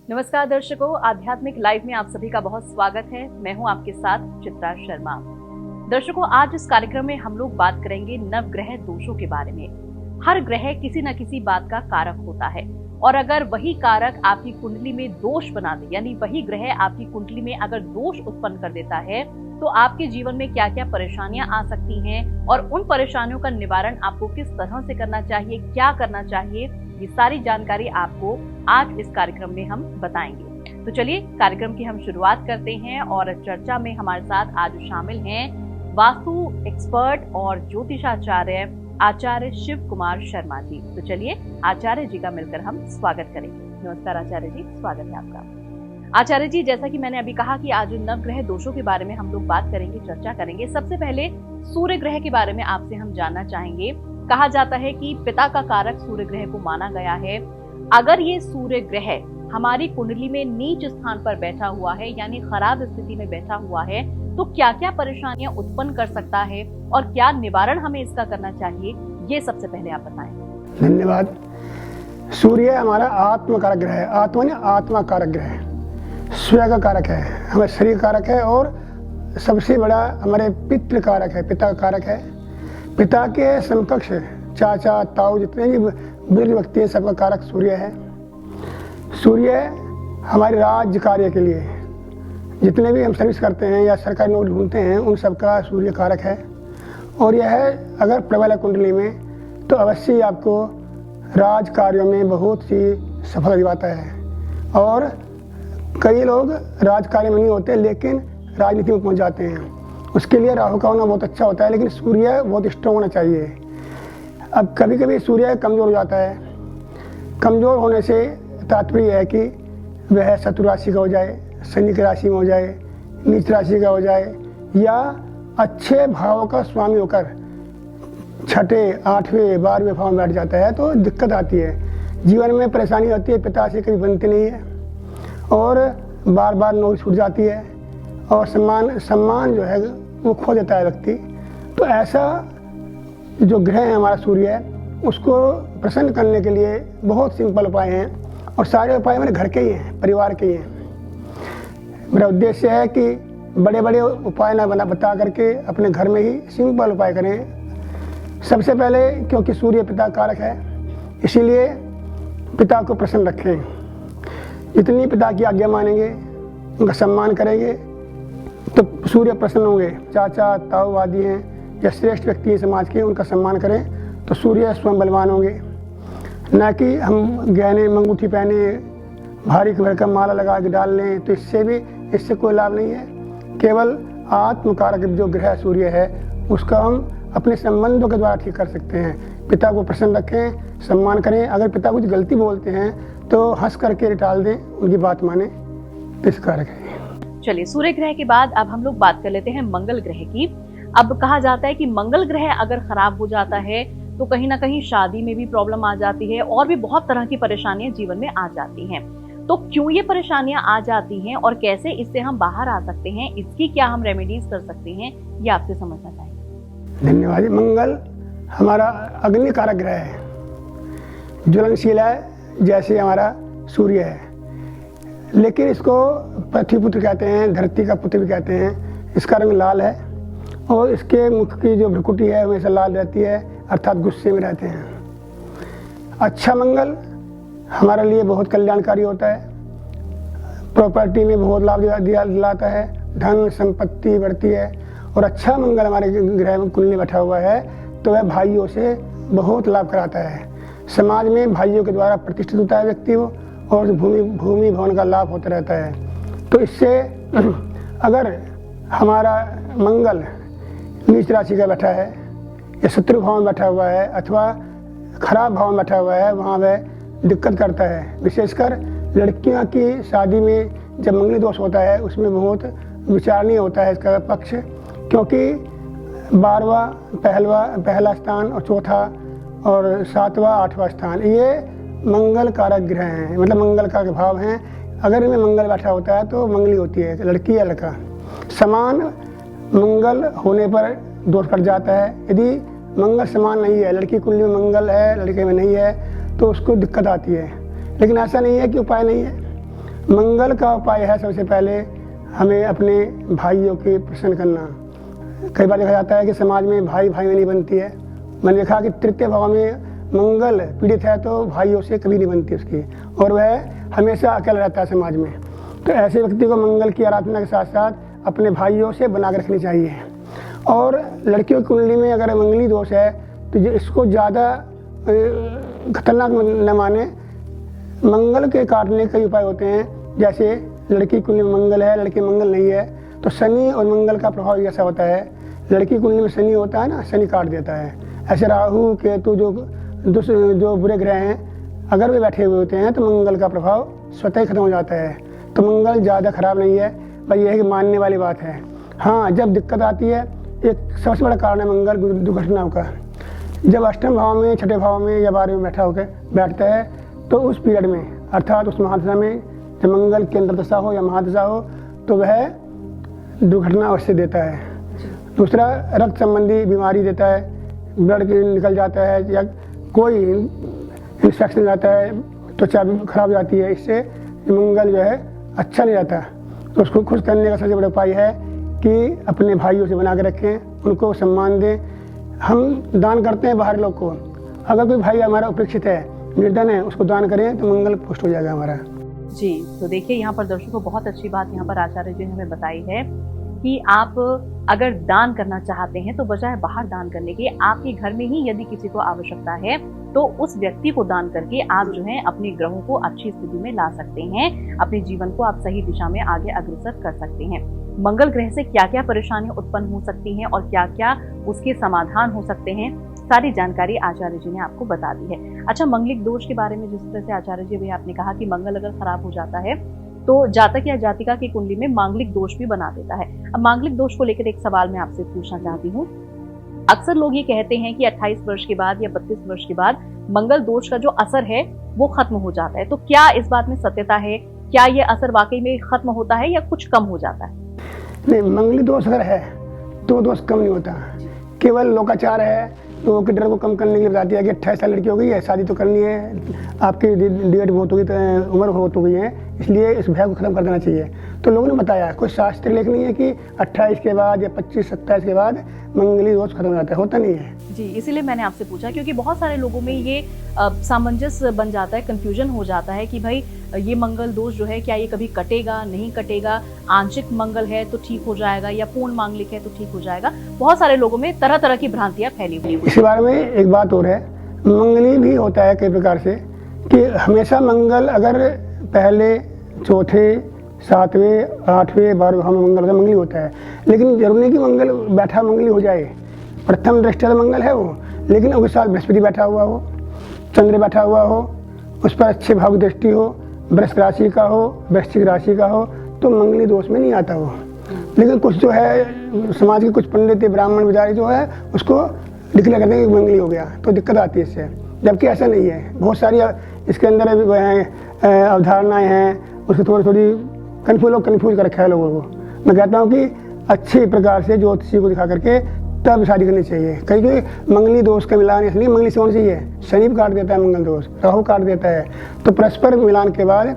नमस्कार दर्शकों, आध्यात्मिक लाइव में आप सभी का बहुत स्वागत है। मैं हूं आपके साथ चित्रा शर्मा। दर्शकों, आज इस कार्यक्रम में हम लोग बात करेंगे नवग्रह दोषों के बारे में। हर ग्रह किसी न किसी बात का कारक होता है और अगर वही कारक आपकी कुंडली में दोष बना दे, यानी वही ग्रह आपकी कुंडली में अगर दोष उत्पन्न कर देता है, तो आपके जीवन में क्या क्या परेशानियां आ सकती हैं और उन परेशानियों का निवारण आपको किस तरह से करना चाहिए, क्या करना चाहिए, ये सारी जानकारी आपको आज इस कार्यक्रम में हम बताएंगे। तो चलिए कार्यक्रम की हम शुरुआत करते हैं और चर्चा में हमारे साथ आज शामिल हैं वास्तु एक्सपर्ट और ज्योतिषाचार्य आचार्य शिव कुमार शर्मा जी। तो चलिए आचार्य जी का मिलकर हम स्वागत करेंगे। नमस्कार आचार्य जी, स्वागत है आपका। आचार्य जी, जैसा कि मैंने अभी कहा कि आज नवग्रह दोषों के बारे में हम लोग बात करेंगे, चर्चा करेंगे। सबसे पहले सूर्य ग्रह के बारे में आपसे हम जानना चाहेंगे। कहा जाता है कि पिता का कारक सूर्य ग्रह को माना गया है। अगर ये सूर्य ग्रह हमारी कुंडली में नीच स्थान पर बैठा हुआ है, यानी खराब स्थिति में बैठा हुआ है, तो क्या क्या परेशानियां उत्पन्न कर सकता है और क्या निवारण हमें इसका करना चाहिए, ये सबसे पहले आप बताएं। धन्यवाद। सूर्य हमारा आत्म कारक ग्रह है। आत्मा ने आत्मा कारक ग्रह है, स्वयं का कारक है, हमारे शरीर कारक है और सबसे बड़ा हमारे पितृ कारक है, पिता कारक है। पिता के समकक्ष चाचा ताऊ जितने भी बुजुर्ग व्यक्ति हैं, सबका कारक सूर्य है। सूर्य हमारे राज्य कार्य के लिए जितने भी हम सर्विस करते हैं या सरकारी नौकरी ढूंढते हैं, उन सबका सूर्य कारक है। और यह अगर प्रबल है कुंडली में तो अवश्य आपको राज कार्यों में बहुत सी सफलता दिलाता है। और कई लोग राज कार्य में नहीं होते लेकिन राजनीति में पहुंच जाते हैं। उसके लिए राहु का होना बहुत अच्छा होता है, लेकिन सूर्य बहुत स्ट्रॉन्ग होना चाहिए। अब कभी कभी सूर्य कमज़ोर हो जाता है। कमज़ोर होने से तात्पर्य है कि वह शत्रु राशि का हो जाए, शनि की राशि में हो जाए, नीच राशि का हो जाए, या अच्छे भावों का स्वामी होकर छठे, आठवें, 12वें भाव में बैठ जाता है तो दिक्कत आती है। जीवन में परेशानी होती है, पिता से कभी बनती नहीं है और बार बार नौकरी छूट जाती है और सम्मान जो है वो खो देता है व्यक्ति। तो ऐसा जो ग्रह है हमारा सूर्य है, उसको प्रसन्न करने के लिए बहुत सिंपल उपाय हैं और सारे उपाय मेरे घर के ही हैं, परिवार के ही हैं। मेरा उद्देश्य है कि बड़े बड़े उपाय ना बता करके अपने घर में ही सिंपल उपाय करें। सबसे पहले क्योंकि सूर्य पिता कारक है, इसीलिए पिता को प्रसन्न रखें। जितनी पिता की आज्ञा मानेंगे, उनका सम्मान करेंगे तो सूर्य प्रसन्न होंगे। चाचा ताऊ आदि हैं या श्रेष्ठ व्यक्ति हैं समाज के, उनका सम्मान करें तो सूर्य स्वयं बलवान होंगे। न कि हम गहने मंगूठी पहने, भारी भरकम माला लगा के डाल लें, तो इससे कोई लाभ नहीं है। केवल आत्मकारक जो ग्रह सूर्य है उसका हम अपने संबंधों के द्वारा ठीक कर सकते हैं। पिता को प्रसन्न रखें, सम्मान करें। अगर पिता कुछ गलती बोलते हैं तो हंस करके टाल दें, उनकी बात माने, तो इस कारक है। चलिए, सूर्य ग्रह के बाद अब हम लोग बात कर लेते हैं मंगल ग्रह की। अब कहा जाता है कि मंगल ग्रह अगर खराब हो जाता है तो कहीं ना कहीं शादी में भी प्रॉब्लम आ जाती है और भी बहुत तरह की परेशानियां जीवन में आ जाती हैं। तो क्यों ये परेशानियां आ जाती हैं और कैसे इससे हम बाहर आ सकते हैं, इसकी क्या हम रेमेडीज कर सकते हैं, ये आपसे समझना चाहिए। धन्यवाद। मंगल हमारा अग्नि कारक ग्रह है, ज्वलनशील है जैसे हमारा सूर्य है, लेकिन इसको पृथ्वी पुत्र कहते हैं, धरती का पुत्र भी कहते हैं। इसका रंग लाल है और इसके मुख की जो भ्रुकुटी है हमेशा लाल रहती है, अर्थात गुस्से में रहते हैं। अच्छा मंगल हमारे लिए बहुत कल्याणकारी होता है, प्रॉपर्टी में बहुत लाभ दिलाता है, धन संपत्ति बढ़ती है। और अच्छा मंगल हमारे ग्रह में कुंडली बैठा हुआ है तो वह भाइयों से बहुत लाभ कराता है। समाज में भाइयों के द्वारा प्रतिष्ठित होता है व्यक्ति वो, और भूमि भवन का लाभ होता रहता है। तो इससे अगर हमारा मंगल नीच राशि का बैठा है या शत्रु भाव में बैठा हुआ है अथवा खराब भाव में बैठा हुआ है, वहाँ वह दिक्कत करता है। विशेषकर लड़कियों की शादी में जब मंगली दोष होता है उसमें बहुत विचारणीय होता है इसका पक्ष, क्योंकि 12वां पहला स्थान और चौथा और 7वां 8वां स्थान ये मंगल कारक ग्रह हैं, मतलब मंगल का भाव हैं। अगर इनमें मंगल बैठा होता है तो मंगली होती है, लड़की या लड़का। समान मंगल होने पर दोष पड़ जाता है। यदि मंगल समान नहीं है, लड़की कुंडली में मंगल है, लड़के में नहीं है, तो उसको दिक्कत आती है। लेकिन ऐसा नहीं है कि उपाय नहीं है। मंगल का उपाय है सबसे पहले हमें अपने भाइयों के प्रसन्न करना। कई बार देखा जाता है कि समाज में भाई भाई में नहीं बनती है। मैंने देखा कि तृतीय भाव में मंगल पीड़ित है तो भाइयों से कभी नहीं बनती उसकी, और वह हमेशा अकेला रहता है समाज में। तो ऐसे व्यक्ति को मंगल की आराधना के साथ साथ अपने भाइयों से बना कर रखनी चाहिए। और लड़कियों की कुंडली में अगर मंगली दोष है तो इसको ज़्यादा खतरनाक न माने। मंगल के काटने कई उपाय होते हैं, जैसे लड़की कुंडली में मंगल है, लड़की मंगल नहीं है तो शनि और मंगल का प्रभाव ऐसा होता है। लड़की कुंडली में शनि होता है ना, शनि काट देता है। ऐसे राहु केतु जो बुरे ग्रह हैं अगर वे बैठे हुए होते हैं तो मंगल का प्रभाव स्वतः ही खत्म हो जाता है। तो मंगल ज़्यादा खराब नहीं है, भाई यह है कि मानने वाली बात है। हाँ, जब दिक्कत आती है, एक सबसे बड़ा कारण है मंगल दुर्घटनाओं का। जब अष्टम भाव में, छठे भाव में या 12वें में बैठता है तो उस पीरियड में, अर्थात उस महादशा में जब मंगल की अंतर्दशा हो या महादशा हो तो वह दुर्घटना अवश्य देता है। दूसरा, रक्त संबंधी बीमारी देता है, ब्लड निकल जाता है या कोई इंफेक्शन जाता है, त्वचा भी खराब जाती है। इससे मंगल जो है अच्छा नहीं रहता। तो उसको खुश करने का सबसे बड़ा उपाय है कि अपने भाइयों से बना के रखें, उनको सम्मान दें। हम दान करते हैं बाहर लोग को, अगर कोई भाई हमारा उपेक्षित है, निर्धन है, उसको दान करें तो मंगल पुष्ट हो जाएगा हमारा। जी, तो देखिए यहाँ पर दर्शकों बहुत अच्छी बात यहाँ पर आचार्य जी ने हमें बताई है कि आप अगर दान करना चाहते हैं तो बजाय बाहर दान करने के आपके घर में ही यदि किसी को आवश्यकता है तो उस व्यक्ति को दान करके आप जो है अपने ग्रहों को अच्छी स्थिति में ला सकते हैं, अपने जीवन को आप सही दिशा में आगे अग्रसर कर सकते हैं। मंगल ग्रह से क्या क्या परेशानियां उत्पन्न हो सकती हैं और क्या क्या उसके समाधान हो सकते हैं, सारी जानकारी आचार्य जी ने आपको बता दी है। अच्छा, मंगलिक दोष के बारे में जिस तरह से आचार्य जी भी आपने कहा कि मंगल अगर खराब हो जाता है तो जातक या जातिका की कुंडली में मांगलिक दोष भी बना देता है। अब मांगलिक दोष को लेकर एक सवाल मैं आपसे पूछना चाहती हूँ। अक्सर लोग ये कहते हैं कि 28 वर्ष के बाद या 32 वर्ष के बाद मंगल दोष का जो असर है वो खत्म हो जाता है, तो क्या इस बात में सत्यता है? क्या ये असर वाकई में खत्म होता है या कुछ कम हो जाता है? नहीं, मंगली दोष अगर है तो दोष कम नहीं होता, केवल लोकाचार है। लोगों के डर को कम करने के लिए बताती है कि 28 साल लड़की हो गई है, शादी तो करनी है, आपकी डेट बहुत हो गई, उम्र बहुत हो गई है, इसलिए इस भय को खत्म कर देना चाहिए। तो लोगों ने बताया, कोई शास्त्र लेख नहीं है कि 28 के बाद या 25-27 के बाद मंगली दोष खत्म हो जाता है, होता नहीं है। जी, इसीलिए मैंने आपसे पूछा क्योंकि बहुत सारे लोगों में ये सामंजस्य बन जाता है, कंफ्यूजन हो जाता है कि भाई ये मंगल दोष जो है क्या ये कभी कटेगा, नहीं कटेगा, आंशिक मंगल है तो ठीक हो जाएगा या पूर्ण मांगलिक है तो ठीक हो जाएगा। बहुत सारे लोगों में तरह तरह की भ्रांतियां फैली हुई। इसी बारे में एक बात और है, मंगली भी होता है कई प्रकार से कि हमेशा मंगल अगर पहले, चौथे, 7वें, 8वें, 12वें भाव में मंगली होता है, लेकिन जरूरी नहीं कि मंगल बैठा मंगली हो जाए। प्रथम दृष्टि मंगल है वो, लेकिन उस साल बृहस्पति बैठा हुआ हो, चंद्र बैठा हुआ हो, उस पर अच्छे भाव की दृष्टि हो, वृश्चिक राशि का हो, वृश्चिक राशि का हो, तो मंगली दोष में नहीं आता वो। लेकिन कुछ जो है समाज के कुछ पंडित ब्राह्मण विचारी जो है उसको डिक्लेयर करते हैं कि मंगली हो गया, तो दिक्कत आती है इससे, जबकि ऐसा नहीं है। बहुत सारी इसके अंदर अवधारणाएं हैं, उसको थोड़ी कन्फ्यूज कर रखा है लोगों को। मैं कहता हूँ कि अच्छे प्रकार से ज्योतिषी को दिखा करके तब शादी करनी चाहिए। कहीं मंगली दोष का मिलान इसलिए मंगली से होना चाहिए, शनि काट देता है मंगल दोष, राहु काट देता है, तो परस्पर मिलान के बाद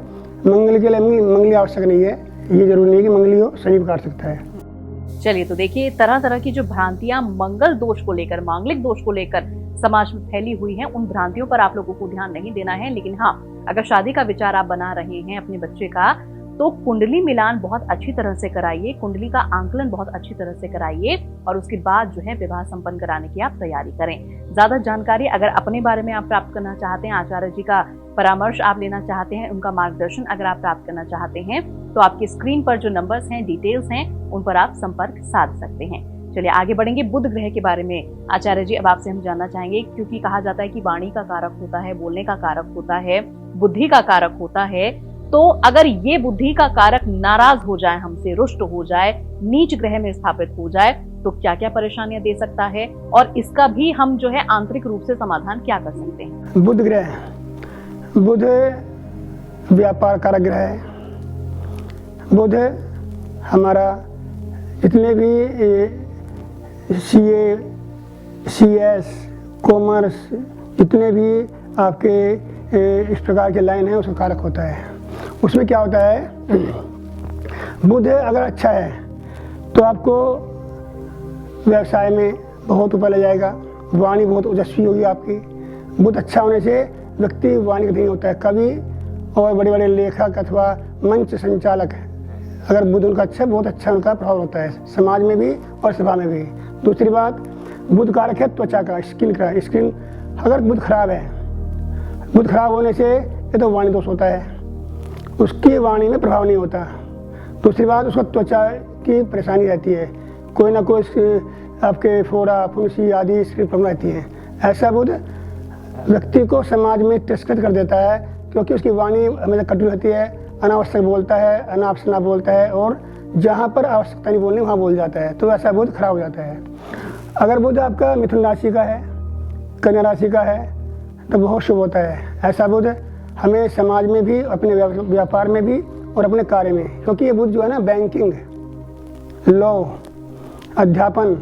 मंगल के लिए मंगली आवश्यक नहीं है। ये जरूरी नहीं कि मंगली हो, शनि काट सकता है। चलिए, तो देखिए तरह तरह की जो भ्रांतियां मंगल दोष को लेकर, मांगलिक दोष को लेकर समाज में फैली हुई हैं, उन भ्रांतियों पर आप लोगों को ध्यान नहीं देना है। लेकिन हाँ, अगर शादी का विचार आप बना रहे हैं अपने बच्चे का, तो कुंडली मिलान बहुत अच्छी तरह से कराइए, कुंडली का आंकलन बहुत अच्छी तरह से कराइए और उसके बाद जो है विवाह संपन्न कराने की आप तैयारी करें। ज्यादा जानकारी अगर अपने बारे में आप प्राप्त करना चाहते हैं, आचार्य जी का परामर्श आप लेना चाहते हैं, उनका मार्गदर्शन अगर आप प्राप्त करना चाहते हैं, तो आपकी स्क्रीन पर जो नंबर्स हैं, डिटेल्स हैं, उन पर आप संपर्क साध सकते हैं। चलिए आगे बढ़ेंगे। बुध ग्रह के बारे में आचार्य जी अब आपसे हम जानना चाहेंगे, क्योंकि कहा जाता है कि वाणी का कारक होता है, बोलने का कारक होता है, बुद्धि का कारक होता है। तो अगर ये बुद्धि का कारक नाराज हो जाए, हमसे रुष्ट हो जाए, नीच ग्रह में स्थापित हो जाए, तो क्या क्या परेशानियां दे सकता है और इसका भी हम जो है आंतरिक रूप से समाधान क्या कर सकते हैं? बुध ग्रह, बुध व्यापार कारक ग्रह है। बुध हमारा जितने भी सीए, सीएस, कॉमर्स, जितने भी आपके इस प्रकार के लाइन है उसका कारक होता है। उसमें क्या होता है, बुध अगर अच्छा है तो आपको व्यवसाय में बहुत ऊपर ले जाएगा, वाणी बहुत ओजस्वी होगी आपकी। बुध अच्छा होने से व्यक्ति वाणी का नहीं होता है, कवि और बड़े बड़े लेखक अथवा मंच संचालक, अगर बुध उनका अच्छा, बहुत अच्छा उनका प्रभाव होता है समाज में भी और सभा में भी। दूसरी बात, बुध कारक है त्वचा का, स्किन का। स्किन अगर बुध खराब है, बुध खराब होने से ये तो वाणी दोष होता है, उसकी वाणी में प्रभाव नहीं होता। दूसरी बात, उसको त्वचा की परेशानी रहती है, कोई ना कोई आपके फोड़ा फुंसी आदि स्किन प्रॉब्लम रहती है। ऐसा बुध व्यक्ति को समाज में तिरस्कृत कर देता है, क्योंकि उसकी वाणी हमेशा कटु रहती है, अनावश्यक बोलता है, अनाप बोलता है, और जहाँ पर आवश्यकता नहीं बोलनी वहाँ बोल जाता है, तो ऐसा बुध खराब हो जाता है। अगर बुध आपका मिथुन राशि का है, कन्या राशि का है, तो बहुत शुभ होता है। ऐसा बुध हमें समाज में भी, अपने व्यापार में भी और अपने कार्य में, क्योंकि ये बुध जो है ना बैंकिंग, लॉ, अध्यापन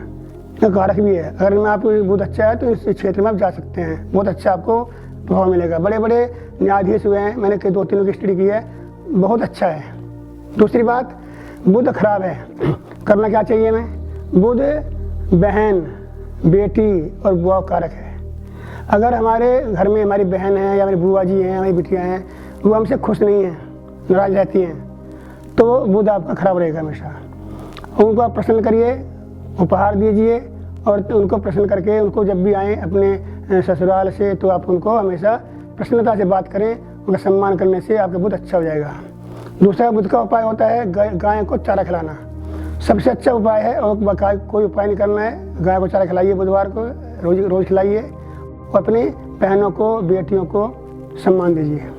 का कारक भी है। अगर में आपको बुध अच्छा है तो इस क्षेत्र में आप जा सकते हैं, बहुत अच्छा आपको प्रभाव मिलेगा। बड़े बड़े न्यायाधीश हुए हैं, मैंने कई 2-3 की स्टडी की है, बहुत अच्छा है। दूसरी बात, बुध खराब है, करना क्या चाहिए हमें? बुध बहन, बेटी और बुआ कारक है। अगर हमारे घर में हमारी बहन है या हमारी बुआ जी हैं, हमारी बेटियां हैं, वो हमसे खुश नहीं हैं, नाराज रहती हैं, तो बुध आपका खराब रहेगा हमेशा। उनको आप प्रसन्न करिए, उपहार दीजिए, और उनको प्रसन्न करके उनको जब भी आएँ अपने ससुराल से, तो आप उनको हमेशा प्रसन्नता से बात करें, उनका सम्मान करने से आपका बुध अच्छा हो जाएगा। दूसरा बुध का उपाय होता है गाय को चारा खिलाना, सबसे अच्छा उपाय है। और कोई उपाय नहीं करना है, गाय को चारा खिलाइए, बुधवार को रोज खिलाइए, और अपनी बहनों को, बेटियों को सम्मान दीजिए।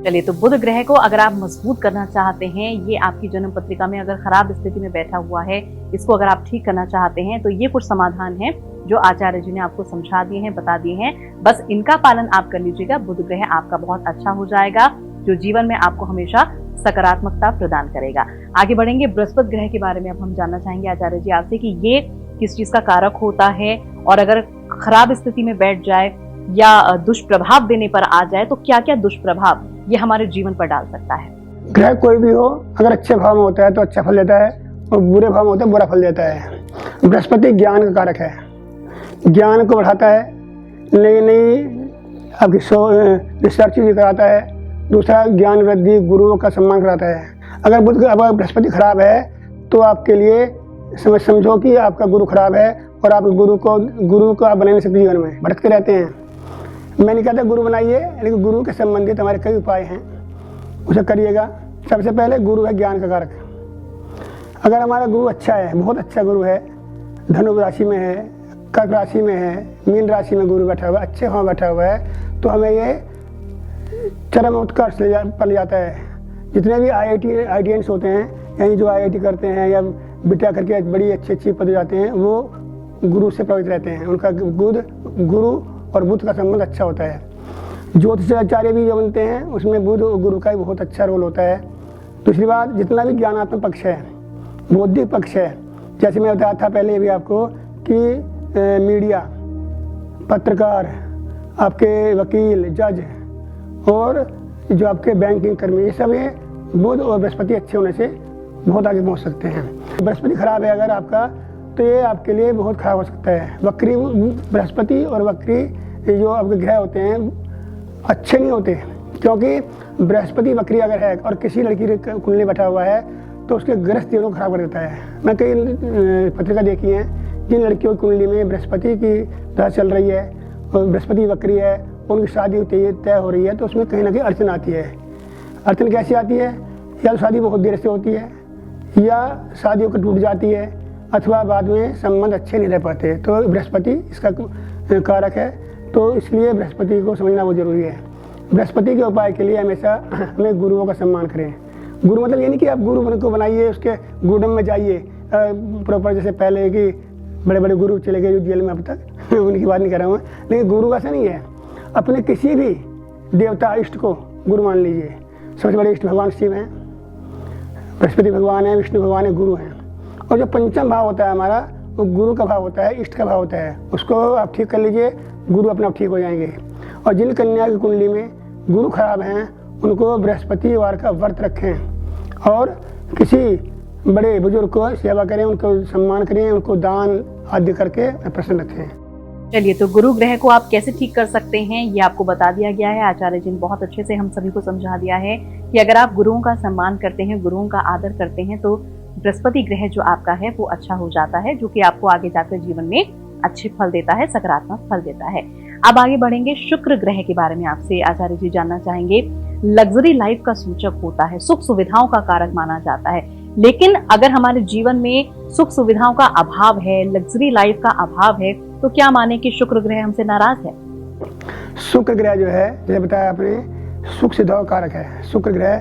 चलिए, तो बुध ग्रह को अगर आप मजबूत करना चाहते हैं, ये आपकी जन्म पत्रिका में अगर खराब स्थिति में बैठा हुआ है, इसको अगर आप ठीक करना चाहते हैं, तो ये कुछ समाधान है जो आचार्य जी ने आपको समझा दिए हैं, बता दिए हैं। बस इनका पालन आप कर लीजिएगा, बुध ग्रह आपका बहुत अच्छा हो जाएगा, जो जीवन में आपको हमेशा सकारात्मकता प्रदान करेगा। आगे बढ़ेंगे, बृहस्पति ग्रह के बारे में अब हम जानना चाहेंगे आचार्य जी आपसे कि ये किस चीज का कारक होता है, और अगर खराब स्थिति में बैठ जाए या दुष्प्रभाव देने पर आ जाए, तो क्या क्या दुष्प्रभाव ये हमारे जीवन पर डाल सकता है? ग्रह कोई भी हो, अगर अच्छे भाव में होता है तो अच्छा फल देता है, और बुरे भाव में होता है बुरा फल देता है। बृहस्पति ज्ञान का कारक है, ज्ञान को बढ़ाता है, नई नई आपकी रिसर्च भी कराता है। दूसरा, ज्ञान वृद्धि, गुरुओं का सम्मान कराता है। अगर बृहस्पति खराब है तो आपके लिए समझो कि आपका गुरु खराब है, और आप गुरु को आप बना नहीं सकते, जीवन में भटकते रहते हैं। मैं नहीं कहता गुरु बनाइए, लेकिन गुरु के संबंधित हमारे कई उपाय हैं, उसे करिएगा। सबसे पहले, गुरु है ज्ञान का कारक। अगर हमारा गुरु अच्छा है, बहुत अच्छा गुरु है, धनु राशि में है, कर्क राशि में है, मीन राशि में गुरु बैठा हुआ है, अच्छे भाव बैठा हुआ है, तो हमें ये चरम उत्कर्ष पर ले जाता है। जितने भी IITians होते हैं, यानी जो IIT करते हैं या बिटिया करके बड़ी अच्छी पद जाते हैं, वो गुरु से प्रभावित रहते हैं। उनका गुरु और बुध का संबंध अच्छा होता है। ज्योतिषाचार्य भी जो बनते हैं, उसमें बुध और गुरु का बहुत अच्छा रोल होता है। दूसरी बात, जितना भी ज्ञानात्मक पक्ष है, बौद्धिक पक्ष है, जैसे मैं बताया था पहले भी आपको कि मीडिया, पत्रकार, आपके वकील, जज, और जो आपके बैंकिंग कर्मी, ये सब ये बुध और बृहस्पति अच्छे होने से बहुत आगे पहुंच सकते हैं। बृहस्पति खराब है अगर आपका, तो ये आपके लिए बहुत खराब हो सकता है। वक्री बृहस्पति और वक्री जो आपके ग्रह होते हैं अच्छे नहीं होते, क्योंकि बृहस्पति वक्री अगर है और किसी लड़की की कुंडली बैठा हुआ है, तो उसके ग्रस्त जीवन को खराब कर देता है। मैं कई पत्रिका देखी हैं जिन लड़कियों की कुंडली में बृहस्पति की दशा चल रही है और बृहस्पति वक्री है, उनकी शादी तय हो रही है, तो उसमें कहीं ना कहीं अड़चन आती है। अड़चन कैसी आती है? या तो शादी बहुत देर से होती है, या शादियों को टूट जाती है, अथवा बाद में संबंध अच्छे नहीं रह पाते। तो बृहस्पति इसका कारक है, तो इसलिए बृहस्पति को समझना बहुत जरूरी है। बृहस्पति के उपाय के लिए हमेशा हमें गुरुओं का सम्मान करें। गुरु मतलब ये नहीं कि आप गुरु को बनाइए, उसके गुरुडम में जाइए प्रॉपर, जैसे पहले कि बड़े बड़े गुरु चले गए जो जेल में अब तक उनकी बात नहीं कर रहा हूँ, लेकिन गुरु का ऐसा नहीं है। अपने किसी भी देवता इष्ट को गुरु मान लीजिए। सबसे बड़े इष्ट भगवान शिव हैं, बृहस्पति भगवान है, विष्णु भगवान है, गुरु हैं। और जो पंचम भाव होता है हमारा, वो गुरु का भाव होता है, इष्ट का भाव होता है, उसको आप ठीक कर लीजिए, गुरु अपने आप ठीक हो जाएंगे। और जिन कन्या की कुंडली में गुरु खराब हैं उनको बृहस्पतिवार का व्रत रखें और किसी बड़े बुजुर्ग को सेवा करें, उनको सम्मान करें, उनको दान आदि करके प्रसन्न रखें। चलिए, तो गुरु ग्रह को आप कैसे ठीक कर सकते हैं ये आपको बता दिया गया है। आचार्य जी ने बहुत अच्छे से हम सभी को समझा दिया है कि अगर आप गुरुओं का सम्मान करते हैं, गुरुओं का आदर करते हैं, तो बृहस्पति ग्रह जो आपका है वो अच्छा हो जाता है, जो कि आपको आगे जाकर जीवन में अच्छे फल देता है, सकारात्मक फल देता है। अब आगे बढ़ेंगे, शुक्र ग्रह के बारे में आपसे आचार्य जी जानना चाहेंगे। लग्जरी लाइफ का सूचक होता है, सुख सुविधाओं का कारक माना जाता है, लेकिन अगर हमारे जीवन में सुख सुविधाओं का अभाव है, लग्जरी लाइफ का अभाव है, तो क्या माने कि शुक्र ग्रह हमसे नाराज है? शुक्र ग्रह जो है, जैसे बताया आपने, सुख सुविधाओं कारक है। शुक्र ग्रह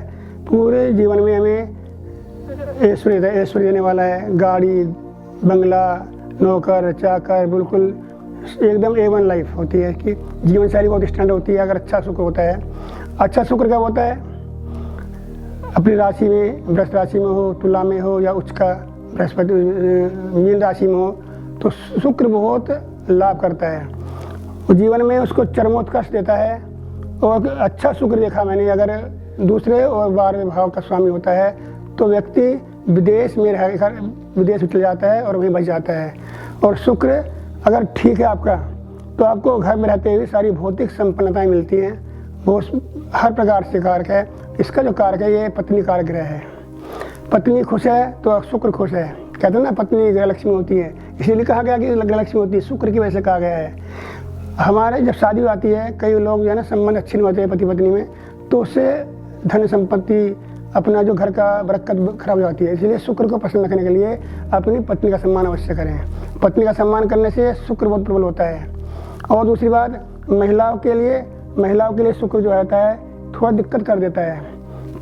पूरे जीवन में हमें ऐश्वर्य देने वाला है। गाड़ी, बंगला, नौकर चाकर, बिल्कुल एकदम A1 लाइफ होती है कि जीवन शैली बहुत स्टैंडर्ड होती है अगर अच्छा शुक्र होता है। अच्छा शुक्र कब होता है? अपनी राशि में, वृष राशि में हो, तुला में हो या उच्च का बृहस्पति मीन राशि में हो, तो शुक्र बहुत लाभ करता है। जीवन में उसको चरमोत्कर्ष देता है। और अच्छा शुक्र देखा मैंने, अगर दूसरे और 12वें भाव का स्वामी होता है तो व्यक्ति विदेश में विदेश में चले जाता है और वहीं बच जाता है। और शुक्र अगर ठीक है आपका, तो आपको घर में रहते हुए सारी भौतिक संपन्नताएं मिलती हैं। वो हर प्रकार से कारक है। इसका जो कारक है ये पत्नी कारक ग्रह है। पत्नी खुश है तो शुक्र खुश है। कहते हैं ना, पत्नी ग्रह लक्ष्मी होती है, इसीलिए कहा गया कि ग्रह लक्ष्मी होती है, शुक्र की वजह से कहा गया है। हमारे जब शादी आती है, कई लोग जो है ना संबंध अच्छे नहीं होते पति पत्नी में, तो उससे धन संपत्ति, अपना जो घर का बरकत खराब हो जाती है। इसलिए शुक्र को प्रसन्न रखने के लिए अपनी पत्नी का सम्मान अवश्य करें। पत्नी का सम्मान करने से शुक्र बहुत प्रबल होता है। और दूसरी बात, महिलाओं के लिए शुक्र जो रहता है थोड़ा दिक्कत कर देता है।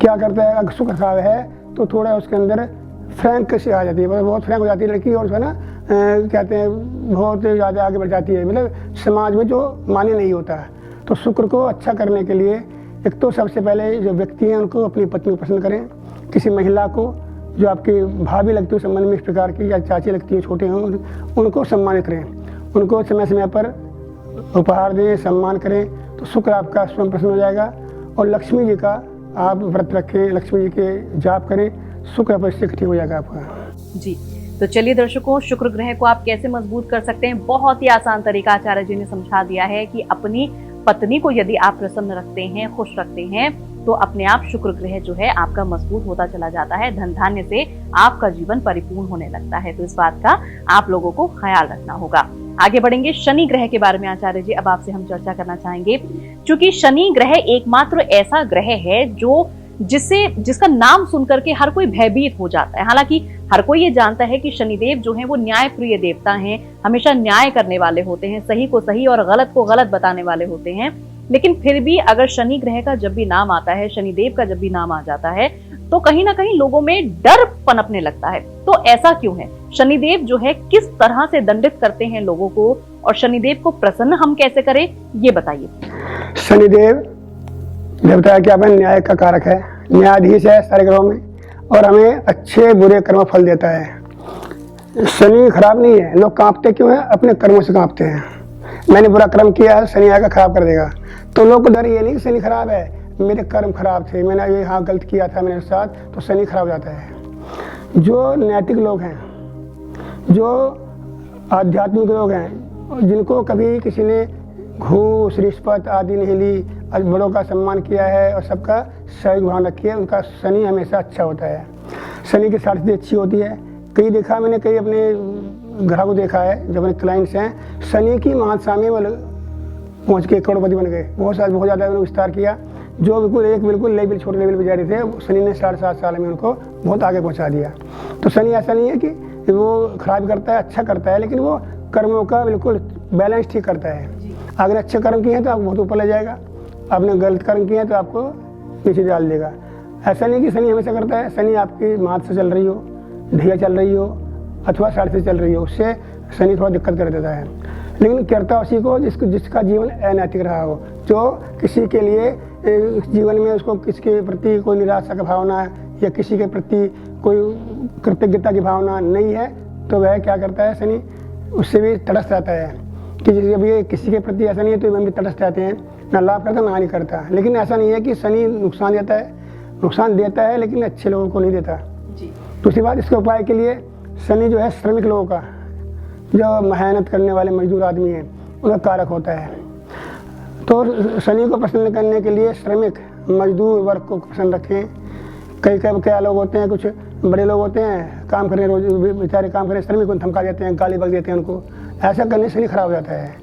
क्या करता है? अगर शुक्र खराब है तो थोड़ा उसके अंदर फ्रैंक से आ जाती है, बहुत फ्रैंक हो जाती है लड़की, और उसका ना कहते हैं बहुत ज़्यादा आगे बढ़ जाती है, मतलब समाज में जो मान्य नहीं होता है। तो शुक्र को अच्छा करने के लिए एक तो सबसे पहले जो व्यक्ति हैं उनको अपनी पत्नी को पसंद करें। किसी महिला को जो आपकी भाभी लगती है संबंध में इस प्रकार की, या चाची लगती है, छोटे हों, उनको सम्मानित करें, उनको समय समय पर उपहार दें, सम्मान करें, तो शुक्र आपका स्वयं प्रसन्न हो जाएगा। और लक्ष्मी जी का आप व्रत रखें, लक्ष्मी जी के जाप करें, शुक्र अवश्य ठीक हो जाएगा आपका। जी, तो चलिए दर्शकों, शुक्र ग्रह को आप कैसे मजबूत कर सकते हैं, बहुत ही आसान तरीका आचार्य जी ने समझा दिया है कि अपनी पत्नी को यदि आप प्रसन्न रखते हैं, खुश रखते हैं, तो अपने आप शुक्र ग्रह जो है आपका मजबूत होता चला जाता है, धन धान्य से आपका जीवन परिपूर्ण होने लगता है। तो इस बात का आप लोगों को ख्याल रखना होगा। आगे बढ़ेंगे, शनि ग्रह के बारे में आचार्य जी अब आपसे हम चर्चा करना चाहेंगे। क्योंकि शनि ग्रह एकमात्र ऐसा ग्रह है जिसका नाम सुनकर के हर कोई भयभीत हो जाता है। हालांकि हर कोई ये जानता है कि शनिदेव जो हैं वो न्याय प्रिय देवता हैं, हमेशा न्याय करने वाले होते हैं, सही को सही और गलत को गलत बताने वाले होते हैं। लेकिन फिर भी अगर शनि ग्रह का जब भी नाम आता है, शनिदेव का जब भी नाम आ जाता है, तो कहीं ना कहीं लोगों में डर पनपने लगता है। तो ऐसा क्यों है? शनिदेव जो है किस तरह से दंडित करते हैं लोगों को, और शनिदेव को प्रसन्न हम कैसे करें, ये बताइए। शनिदेव ने बताया कि अपन न्याय का कारक है, न्यायाधीश है सारे ग्रहों में, और हमें अच्छे बुरे कर्म फल देता है। शनि खराब नहीं है। लोग कांपते क्यों हैं? अपने कर्मों से कांपते हैं। मैंने बुरा कर्म किया है, शनि आएगा खराब कर देगा। तो लोग को डर ये नहीं कि शनि खराब है, मेरे कर्म खराब थे, मैंने ये हाँ गलत किया था मेरे साथ, तो शनि खराब हो जाता है। जो नैतिक लोग हैं, जो आध्यात्मिक लोग हैं, जिनको कभी किसी ने घूस रिश्वत आदि नहीं ली, बड़ों का सम्मान किया है और सबका सही भाव रखी है, उनका शनि हमेशा अच्छा होता है। शनि की साढ़े अच्छी होती है। कई देखा मैंने, कई अपने ग्राहक को देखा है, जो अपने क्लाइंट्स हैं, शनि की महासामी में पहुँच के करोड़पति बन गए। बहुत ज़्यादा उन्होंने विस्तार किया। जो बिल्कुल लेवल छोटे लेवल पर जा रहे थे, शनि ने 7.5 साल में उनको बहुत आगे पहुँचा दिया। तो शनि ऐसा नहीं है कि वो खराब करता है, अच्छा करता है, लेकिन वो कर्मों का बिल्कुल बैलेंस ठीक करता है। अगर अच्छे कर्म किए हैं तो आपको बहुत ऊपर ले जाएगा, आपने गलत कर्म किए हैं तो आपको नीचे डाल देगा। ऐसा नहीं कि शनि हमेशा करता है। शनि आपकी मात से चल रही हो, ढैया चल रही हो, अथवा साढ़े से चल रही हो, उससे शनि थोड़ा दिक्कत कर देता है। लेकिन करता उसी को जिसका जीवन अनैतिक रहा हो, जो किसी के लिए जीवन में उसको किसके प्रति कोई निराशा की भावना या किसी के प्रति कोई कृतज्ञता की भावना नहीं है, तो वह क्या करता है, शनि उससे भी तटस्थ रहता है। कि जब ये किसी के प्रति ऐसा नहीं है तो हम भी तटस्थ रहते हैं। ना लाभ करता ना हानि करता। लेकिन ऐसा नहीं है कि शनि नुकसान देता है लेकिन अच्छे लोगों को नहीं देता। दूसरी बात, इसके उपाय के लिए शनि जो है श्रमिक लोगों का, जो मेहनत करने वाले मजदूर आदमी हैं, उनका कारक होता है। तो शनि को प्रसन्न करने के लिए श्रमिक मजदूर वर्ग को प्रसन्न रखें। कई क्या लोग होते हैं, कुछ बड़े लोग होते हैं, काम करने रोज बेचारे काम करने, श्रमिक को धमका देते हैं, गाली बक देते हैं उनको। ऐसा करने से शनि खराब हो जाता है।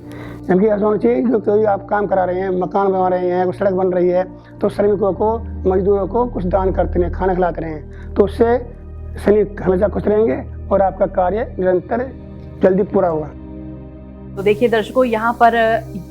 जबकि ऐसा होना चाहिए जो कोई आप काम करा रहे हैं, मकान बना रहे हैं, सड़क बन रही है, तो श्रमिकों को मजदूरों को कुछ दान करते रहें, खाना खिलाते रहें, तो उससे शनि हमेशा खुश रहेंगे और आपका कार्य निरंतर जल्दी पूरा होगा। तो देखिए दर्शकों, यहाँ पर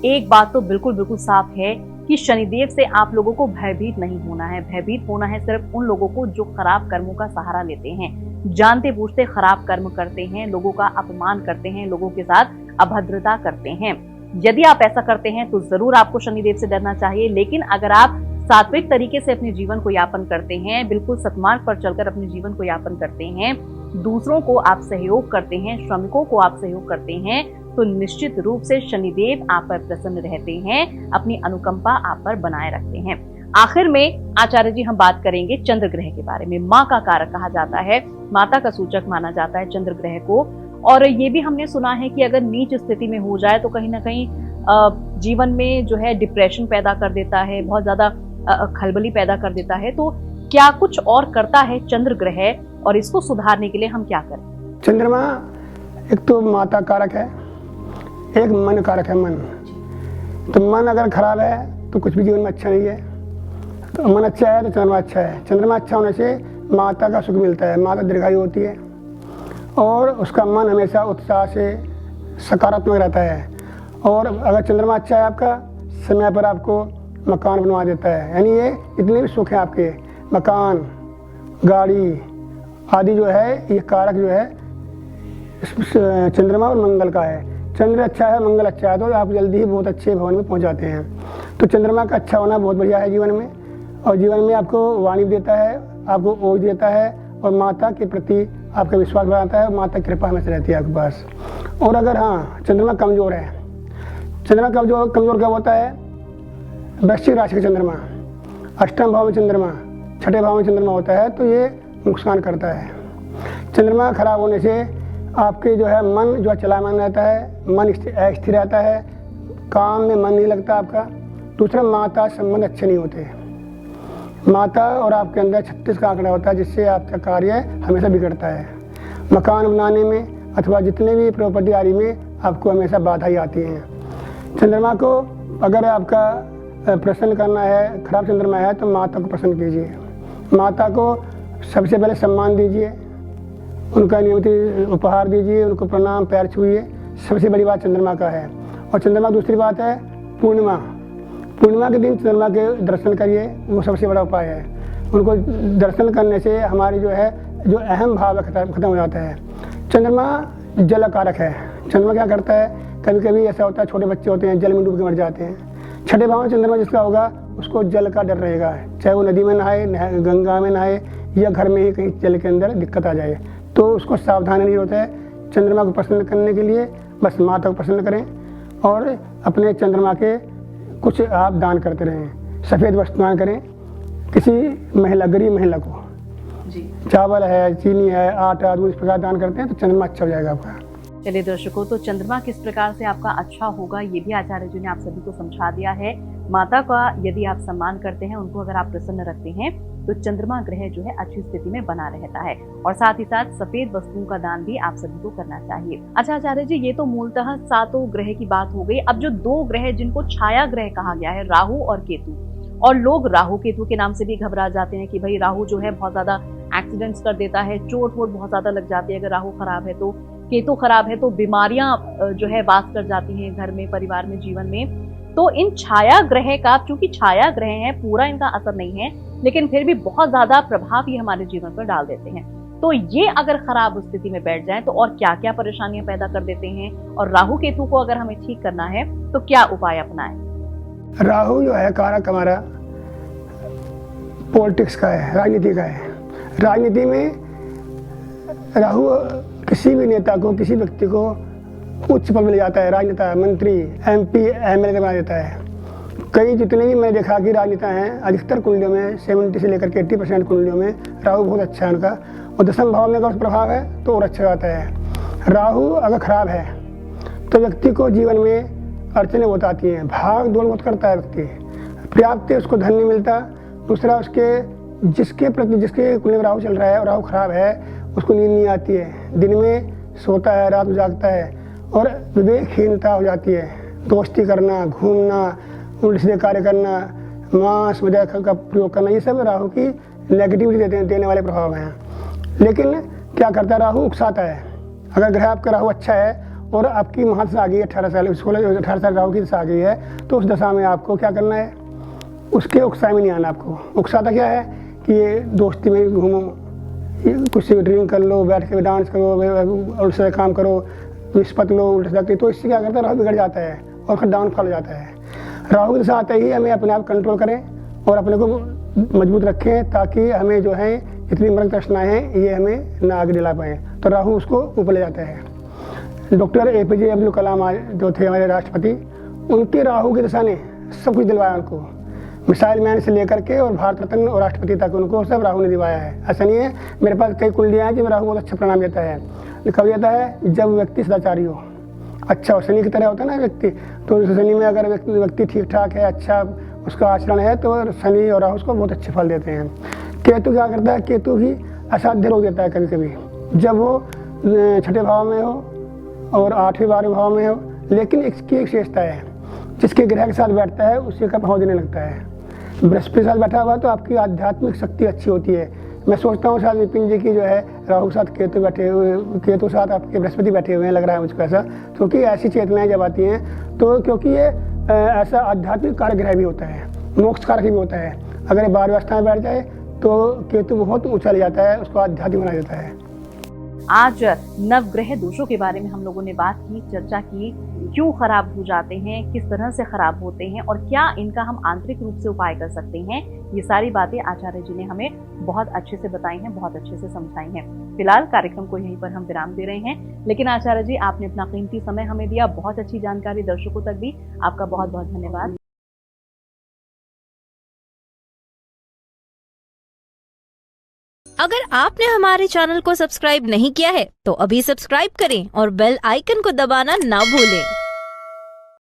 एक बात तो बिल्कुल साफ है कि शनिदेव से आप लोगों को भयभीत नहीं होना है। भयभीत होना है सिर्फ उन लोगों को जो खराब कर्मों का सहारा लेते हैं, जानते बूझते खराब कर्म करते हैं, लोगों का अपमान करते हैं, लोगों के साथ अभद्रता करते हैं। यदि आप ऐसा करते हैं तो जरूर आपको शनिदेव से डरना चाहिए। लेकिन अगर आप सात्विक तरीके से अपने जीवन को यापन करते हैं, बिल्कुल सतमार्ग पर चलकर अपने जीवन को यापन करते हैं, दूसरों को आप सहयोग करते हैं, श्रमिकों को आप सहयोग करते हैं, तो निश्चित रूप से शनिदेव आप पर प्रसन्न रहते हैं, अपनी अनुकंपा आप पर बनाए रखते हैं। आखिर में आचार्य जी हम बात करेंगे चंद्र ग्रह के बारे में। माँ का कारक कहा जाता है, माता का सूचक माना जाता है चंद्र ग्रह को। और ये भी हमने सुना है कि अगर नीच स्थिति में हो जाए तो कहीं ना कहीं जीवन में जो है डिप्रेशन पैदा कर देता है, बहुत ज्यादा खलबली पैदा कर देता है। तो क्या कुछ और करता है चंद्र ग्रह, और इसको सुधारने के लिए हम क्या करें? चंद्रमा एक तो माता कारक है, एक मन कारक है। मन, तो मन अगर खराब है तो कुछ भी जीवन में अच्छा नहीं है। तो मन अच्छा है तो चंद्रमा अच्छा है। चंद्रमा अच्छा होने से माता का सुख मिलता है, माता दीर्घायु होती है और उसका मन हमेशा उत्साह से सकारात्मक रहता है। और अगर चंद्रमा अच्छा है आपका, समय पर आपको मकान बनवा देता है। यानी ये इतने भी सुख हैं आपके, मकान, गाड़ी आदि जो है, ये कारक जो है चंद्रमा और मंगल का है। चंद्र अच्छा है, मंगल अच्छा है, तो आप जल्दी ही बहुत अच्छे भवन में पहुंच जाते हैं। तो चंद्रमा का अच्छा होना बहुत बढ़िया है जीवन में। और जीवन में आपको वाणी देता है, आपको ओज देता है और माता के प्रति आपका विश्वास बढ़ाता है। माता की कृपा हमेशा रहती है आपके पास। और अगर हाँ चंद्रमा कमज़ोर है, चंद्रमा कमज़ोर कब होता है? वृश्चिक राशि का चंद्रमा, अष्टम भाव में चंद्रमा, छठे भाव में चंद्रमा होता है, तो ये नुकसान करता है। चंद्रमा खराब होने से आपके जो है मन जो है चलायमान रहता है, मन स्थिर रहता है, काम में मन नहीं लगता आपका। दूसरा, माता संबंध अच्छे नहीं होते। माता और आपके अंदर 36 का आंकड़ा होता है, जिससे आपका कार्य हमेशा बिगड़ता है। मकान बनाने में अथवा जितने भी प्रॉपर्टी आदि में आपको हमेशा बाधा ही आती है। चंद्रमा को अगर आपका प्रसन्न करना है, खराब चंद्रमा है, तो माता को प्रसन्न कीजिए। माता को सबसे पहले सम्मान दीजिए, उनका नियमित उपहार दीजिए, उनको प्रणाम, पैर छूइए। सबसे बड़ी बात चंद्रमा का है। और चंद्रमा दूसरी बात है पूर्णिमा। पूर्णिमा के दिन चंद्रमा के दर्शन करिए, वो सबसे बड़ा उपाय है। उनको दर्शन करने से हमारी जो है जो अहम भाव खत्म हो जाता है। चंद्रमा जल कारक है। चंद्रमा क्या करता है, कभी कभी ऐसा होता है छोटे बच्चे होते हैं जल में डूब के मर जाते हैं। छठे भाव में चंद्रमा जिसका होगा उसको जल का डर रहेगा, चाहे वो नदी में नहाए, गंगा में नहाए या घर में ही कहीं जल के अंदर दिक्कत आ जाए, तो उसको सावधानी नहीं होता है। चंद्रमा को प्रसन्न करने के लिए बस माता को प्रसन्न करें और अपने चंद्रमा के कुछ आप दान करते रहें। सफ़ेद वस्तु दान करें किसी महिला, गरीब महिला को जी। चावल है, चीनी है, आटा, दूध, इस प्रकार दान करते हैं तो चंद्रमा अच्छा हो जाएगा आपका। चलिए दर्शकों, तो चंद्रमा किस प्रकार से आपका अच्छा होगा ये भी आचार्य जी ने आप सभी को समझा दिया है। माता का यदि आप सम्मान करते हैं, उनको अगर आप प्रसन्न रखते हैं, तो चंद्रमा ग्रह जो है अच्छी स्थिति में बना रहता है। और साथ ही साथ सफेद वस्तुओं का दान भी आप सभी को करना चाहिए। अच्छा आचार्य जी, ये तो मूलतः 7 ग्रह की बात हो गई। अब जो 2 ग्रह जिनको छाया ग्रह कहा गया है, राहु और केतु, और लोग राहु केतु के नाम से भी घबरा जाते हैं कि भाई राहु जो है बहुत ज्यादा एक्सीडेंट्स कर देता है, चोट वोट बहुत ज्यादा लग जाती है अगर राहु खराब है तो। केतु खराब है तो बीमारियां जो है वास कर जाती हैं घर में, परिवार में, जीवन में। तो इन छाया ग्रह का, चूंकि छाया ग्रह है, पूरा इनका असर नहीं है, लेकिन फिर भी बहुत ज्यादा प्रभाव ये हमारे जीवन पर डाल देते हैं। तो ये अगर खराब स्थिति में बैठ जाए तो और क्या क्या परेशानियां पैदा कर देते हैं, और राहु केतु को अगर हमें ठीक करना है तो क्या उपाय अपनाएं? राहु जो है कारक हमारा पॉलिटिक्स का है, राजनीति का है। राजनीति में राहु किसी भी नेता को, किसी व्यक्ति को उच्च पद में ले जाता है। राजनेता, मंत्री, MP, MLA बना देता है। कई जितने भी मैं देखा कि राजनेता हैं अधिकतर कुंडलियों में 70 से लेकर के 80% कुंडलियों में राहु बहुत अच्छा है उनका, और दशम भाव में अगर उसका प्रभाव है तो और अच्छा जाता है। राहु अगर खराब है तो व्यक्ति को जीवन में अड़चनें बहुत आती हैं, भाग दौड़ बहुत करता है व्यक्ति, पर्याप्त उसको धन नहीं मिलता। दूसरा उसके जिसके कुंडली में राहु चल रहा है और राहु खराब है उसको नींद नहीं आती है, दिन में सोता है रात में जागता है, और विवेकहीनता हो जाती है, दोस्ती करना, घूमना, उल्टे सीधे कार्य करना, मांस मजाक का प्रयोग करना, ये सब राहु की नेगेटिविटी देने वाले प्रभाव हैं। लेकिन क्या करता है राहु, उकसाता है। अगर ग्रह आपका राहु अच्छा है और आपकी महादशा आ गई है 18 साल 18 साल राहु की दशा आ गई है, तो उस दशा में आपको क्या करना है, उसके उकसाए में नहीं आना। आपको उकसाता क्या है कि ये दोस्ती में घूमो, कुछ ड्रिंक कर लो, बैठ के डांस करो, उल्टे से काम करो, विस्पत लो उल्टे से, तो इससे क्या करता है राहु बिगड़ जाता है और फिर डाउनफॉल हो जाता है। राहु के साथ ही हमें अपने आप कंट्रोल करें और अपने को मजबूत रखें, ताकि हमें जो है इतनी मृग तृष्णाएं हैं ये हमें ना आगे दिला पाएँ, तो राहु उसको ऊपर ले जाता है। डॉक्टर APJ अब्दुल कलाम जो थे हमारे राष्ट्रपति, उनके राहु की दशा ने सब कुछ दिलवाया उनको, मिसाइल मैन से लेकर के और भारत रत्न और राष्ट्रपति तक उनको सब राहु ने दिलवाया है। ऐसा नहीं है, मेरे पास कई कुंडलियाँ हैं जिनमें राहु बहुत अच्छा परिणाम देता है। कब देता है, जब व्यक्ति सदाचारी हो, अच्छा और शनि की तरह होता है ना व्यक्ति, तो शनि में अगर व्यक्ति ठीक ठाक है, अच्छा उसका आचरण है, तो शनि और राहु उसको बहुत अच्छे फल देते हैं। केतु क्या करता है, केतु भी असाध्य रोग देता है कभी कभी, जब वो 6ठे भाव में हो और 8वें 12वें भाव में हो। लेकिन इसकी एक विशेषता है, जिसके ग्रह के साथ बैठता है उसी का प्रभाव देने लगता है। बृहस्पति के साथ बैठा हुआ तो आपकी आध्यात्मिक शक्ति अच्छी होती है। मैं सोचता हूँ शायद विपिन जी की जो है राहु के साथ केतु बैठे हुए, केतु के साथ आपके बृहस्पति बैठे हुए हैं, लग रहा है मुझको ऐसा, क्योंकि ऐसी चेतनाएं जब आती हैं तो क्योंकि ये ऐसा आध्यात्मिक कारक ग्रह भी होता है, मोक्ष कारक भी होता है। अगर ये 12वें अवस्था में बैठ जाए तो केतु बहुत ऊंचा ले जाता है, उसको आध्यात्मिक बना देता है। आज नवग्रह दोषों के बारे में हम लोगों ने बात की, चर्चा की, क्यों खराब हो जाते हैं, किस तरह से खराब होते हैं और क्या इनका हम आंतरिक रूप से उपाय कर सकते हैं। ये सारी बातें आचार्य जी ने हमें बहुत अच्छे से बताई हैं, बहुत अच्छे से समझाई हैं। फिलहाल कार्यक्रम को यहीं पर हम विराम दे रहे हैं, लेकिन आचार्य जी आपने अपना कीमती समय हमें दिया, बहुत अच्छी जानकारी दर्शकों तक दी, आपका बहुत बहुत धन्यवाद। अगर आपने हमारे चैनल को सब्सक्राइब नहीं किया है तो अभी सब्सक्राइब करें और बेल आइकन को दबाना ना भूलें।